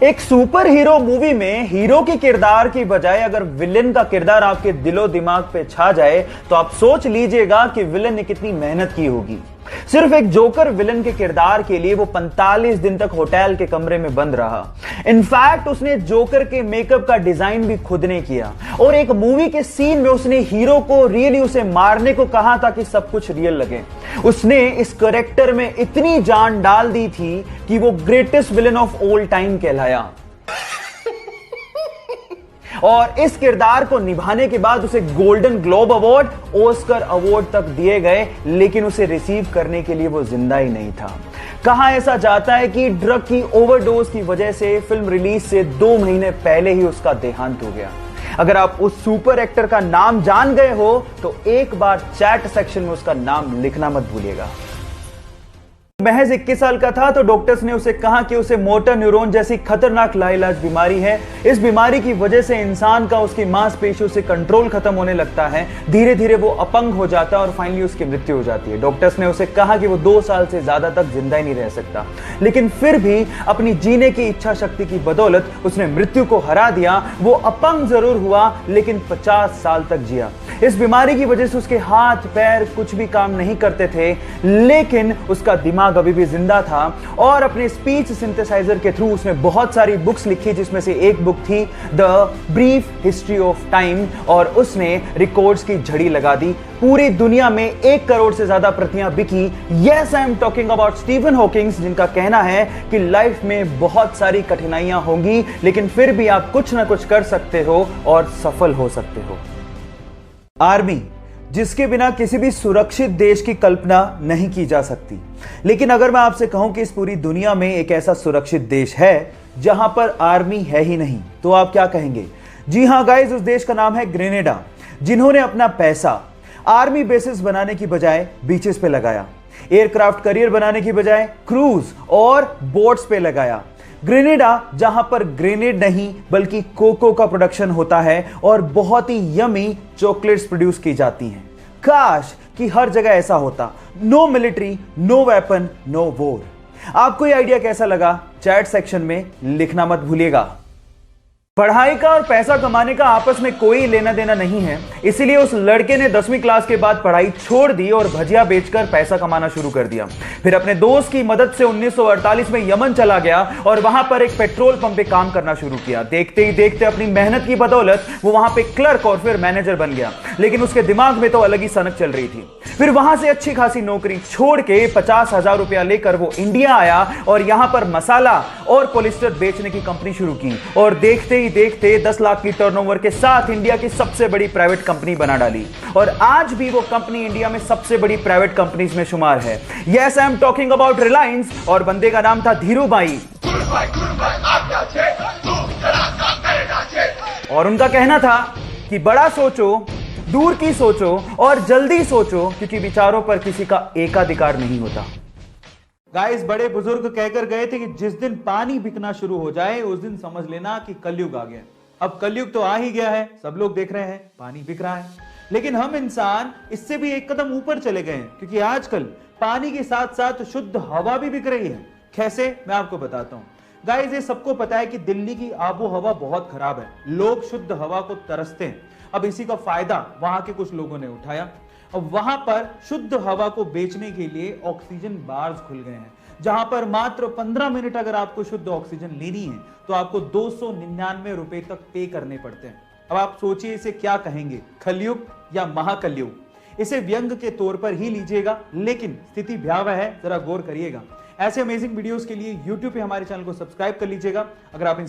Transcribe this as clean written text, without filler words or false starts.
एक super hero movie में hero के किरदार की बजाय अगर विलेन का किरदार आपके दिलो दिमाग पे छा जाए तो आप सोच लीजिएगा कि विलेन ने कितनी मेहनत की होगी। सिर्फ एक जोकर विलेन के किरदार के लिए वो 45 दिन तक होटल के कमरे में बंद रहा। इनफैक्ट उसने जोकर के मेकअप का डिजाइन भी खुद ने किया और एक मूवी के सीन में उसने हीरो को रियली उसे मारने को कहा ताकि सब कुछ रियल लगे। उसने इस कैरेक्टर में इतनी जान डाल दी थी कि वो greatest villain of all time कहलाया। और इस किरदार को निभाने के बाद उसे golden globe award, Oscar award तक दिए गए, लेकिन उसे रिसीव करने के लिए वो जिंदा ही नहीं था। कहा ऐसा जाता है कि ड्रग की ओवरडोज की वजह से फिल्म रिलीज से 2 महीने पहले ही उसका देहांत हो गया। अगर आप उस सुपर एक्टर का नाम जान गए हो तो एक बार चैट सेक्शन में उसका नाम लिखना मत भूलिएगा। महज 21 साल का था तो डॉक्टर्स ने उसे कहा कि उसे मोटर न्यूरॉन जैसी खतरनाक लाइलाज बीमारी है। इस बीमारी की वजह से इंसान का उसकी मांसपेशियों से कंट्रोल खत्म होने लगता है, धीरे धीरे वो अपंग हो जाता है और फाइनली उसकी मृत्यु हो जाती है। डॉक्टर्स ने उसे कहा कि वो 2 साल से ज्यादा तक जिंदा ही नहीं रह सकता, लेकिन फिर भी अपनी जीने की इच्छा शक्ति की बदौलत उसने मृत्यु को हरा दिया। वो अपंग जरूर हुआ लेकिन 50 साल तक जिया। इस बीमारी की वजह से उसके हाथ पैर कुछ भी काम नहीं करते थे, लेकिन उसका दिमाग अभी भी जिंदा था और अपने स्पीच सिंथेसाइजर के थ्रू उसने बहुत सारी बुक्स लिखी, जिसमें से एक बुक थी the brief history of time, और उसने रिकॉर्ड्स की झड़ी लगा दी। पूरी दुनिया में 1 करोड़ से ज्यादा प्रतियां बिकी। Yes, I am talking about Stephen Hawking's, जिनका कहना है कि लाइफ में बहुत सारी कठिनाइयां होंगी लेकिन फिर भी आप कुछ ना कुछ कर सकते हो और सफल हो सकते हो। आर्मी, जिसके बिना किसी भी सुरक्षित देश की कल्पना नहीं की जा सकती। लेकिन अगर मैं आपसे कहूं कि इस पूरी दुनिया में एक ऐसा सुरक्षित देश है जहां पर आर्मी है ही नहीं, तो आप क्या कहेंगे? जी हां गाइस, उस देश का नाम है ग्रेनेडा, जिन्होंने अपना पैसा आर्मी बेसिस बनाने की बजाय बीचेस पे लगाया, एयरक्राफ्ट करियर बनाने की बजाय क्रूज और बोट्स पे लगाया। ग्रेनेडा, जहां पर ग्रेनेड नहीं बल्कि कोको का प्रोडक्शन होता है और बहुत ही यमी चॉकलेट्स प्रोड्यूस की जाती हैं। काश कि हर जगह ऐसा होता। No military, no weapon, no war. आपको यह आइडिया कैसा लगा? चैट सेक्शन में लिखना मत भूलिएगा। पढ़ाई का और पैसा कमाने का आपस में कोई लेना देना नहीं है, इसीलिए उस लड़के ने 10वीं क्लास के बाद पढ़ाई छोड़ दी और भजिया बेचकर पैसा कमाना शुरू कर दिया। फिर अपने दोस्त की मदद से 1948 में यमन चला गया और वहां पर एक पेट्रोल पंप पे काम करना शुरू किया। देखते ही देखते अपनी मेहनत की बदौलत वो वहां पे क्लर्क और फिर मैनेजर बन गया, लेकिन उसके दिमाग में तो अलग ही सनक चल रही थी। फिर वहां से अच्छी खासी नौकरी छोड़ के 50,000 रुपया लेकर वो इंडिया आया और यहां पर मसाला और पॉलिस्टर बेचने की कंपनी शुरू की और देखते देखते 10 लाख की टर्नओवर के साथ इंडिया की सबसे बड़ी प्राइवेट कंपनी बना डाली और आज भी वो कंपनी इंडिया में सबसे बड़ी प्राइवेट कंपनीज में शुमार है। Yes, I am talking about Reliance और बंदे का नाम था धीरूभाई। और उनका कहना था कि बड़ा सोचो, दूर की सोचो और जल्दी सोचो, क्योंकि विचारों पर किसी का एकाधिकार नहीं होता। गाइस, बड़े बुजुर्ग कहकर गए थे कि जिस दिन पानी बिकना शुरू हो जाए उस दिन समझ लेना कि कलयुग आ गया। अब कलयुग तो आ ही गया है, सब लोग देख रहे हैं पानी बिक रहा है, लेकिन हम इंसान इससे भी एक कदम ऊपर चले गए हैं, क्योंकि आजकल पानी के साथ साथ शुद्ध हवा भी बिक रही है। कैसे, मैं आपको बताता हूं। गाइस, ये सबको पता है कि दिल्ली की आबो हवा बहुत खराब है, लोग शुद्ध हवा को तरसते हैं। अब इसी का फायदा वहां के कुछ लोगों ने उठाया। अब वहां पर शुद्ध हवा को बेचने के लिए ऑक्सीजन बार्स खुल गए हैं, जहां पर मात्र 15 मिनट अगर आपको शुद्ध ऑक्सीजन लेनी है तो आपको 299 रुपए तक पे करने पड़ते हैं। अब आप सोचिए इसे क्या कहेंगे, कलयुग या महाकलयुग? इसे व्यंग के तौर पर ही लीजिएगा, लेकिन स्थिति भयावह है, जरा गौर करिएगा। ऐसे अमेजिंग वीडियोस के लिए YouTube पे हमारे चैनल को सब्सक्राइब कर लीजिएगा। अगर आप